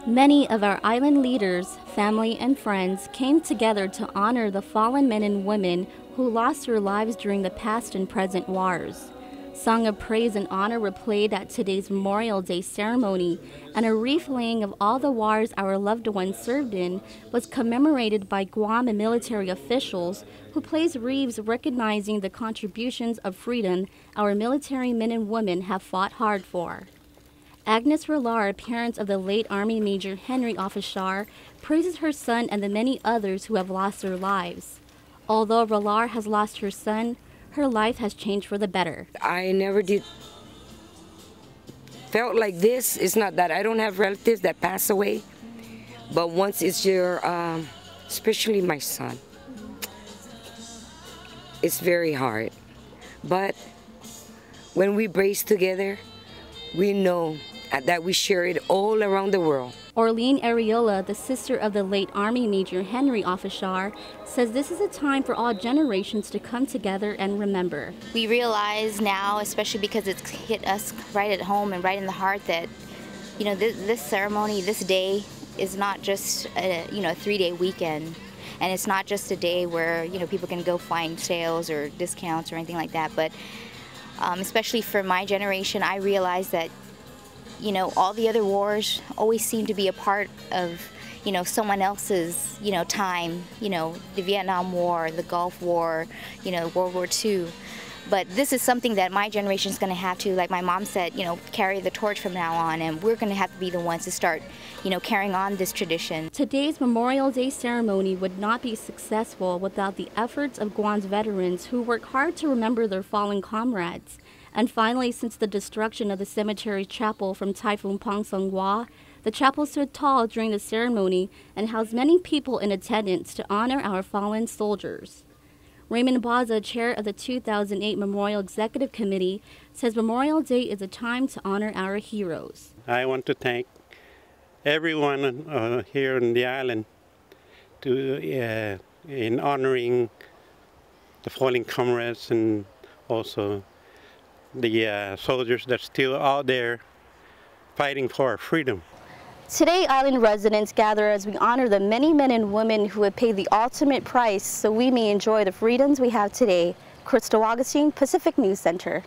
Many of our island leaders, family, and friends came together to honor the fallen men and women who lost their lives during the past and present wars. Song of praise and honor were played at today's Memorial Day ceremony, and a wreath laying of all the wars our loved ones served in was commemorated by Guam military officials who placed wreaths recognizing the contributions of freedom our military men and women have fought hard for. Agnes Rolar, parent of the late Army Major Henry Officer, praises her son and the many others who have lost their lives. Although Rolar has lost her son, her life has changed for the better. I never did felt like this. It's not that I don't have relatives that pass away, but once it's your, especially my son, it's very hard. But when we brace together, we know that we share it all around the world. Orlean Areola, the sister of the late Army Major Henry Officer, says this is a time for all generations to come together and remember. We realize now, especially because it's hit us right at home and right in the heart, that this ceremony, this day, is not just a 3-day weekend, and it's not just a day where people can go find sales or discounts or anything like that. But especially for my generation, I realize that all the other wars always seem to be a part of, someone else's, time, the Vietnam War, the Gulf War, World War II. But this is something that my generation is going to have to, like my mom said, carry the torch from now on, and we're going to have to be the ones to start, carrying on this tradition. Today's Memorial Day ceremony would not be successful without the efforts of Guam's veterans who work hard to remember their fallen comrades. And finally, since the destruction of the cemetery chapel from Typhoon Pongsonghua, the chapel stood tall during the ceremony and housed many people in attendance to honor our fallen soldiers. Raymond Baza, chair of the 2008 Memorial Executive Committee, says Memorial Day is a time to honor our heroes. I want to thank everyone here on the island in honoring the fallen comrades and also the soldiers that are still out there fighting for our freedom. Today, island residents gather as we honor the many men and women who have paid the ultimate price so we may enjoy the freedoms we have today. Crystal Augustine, Pacific News Center.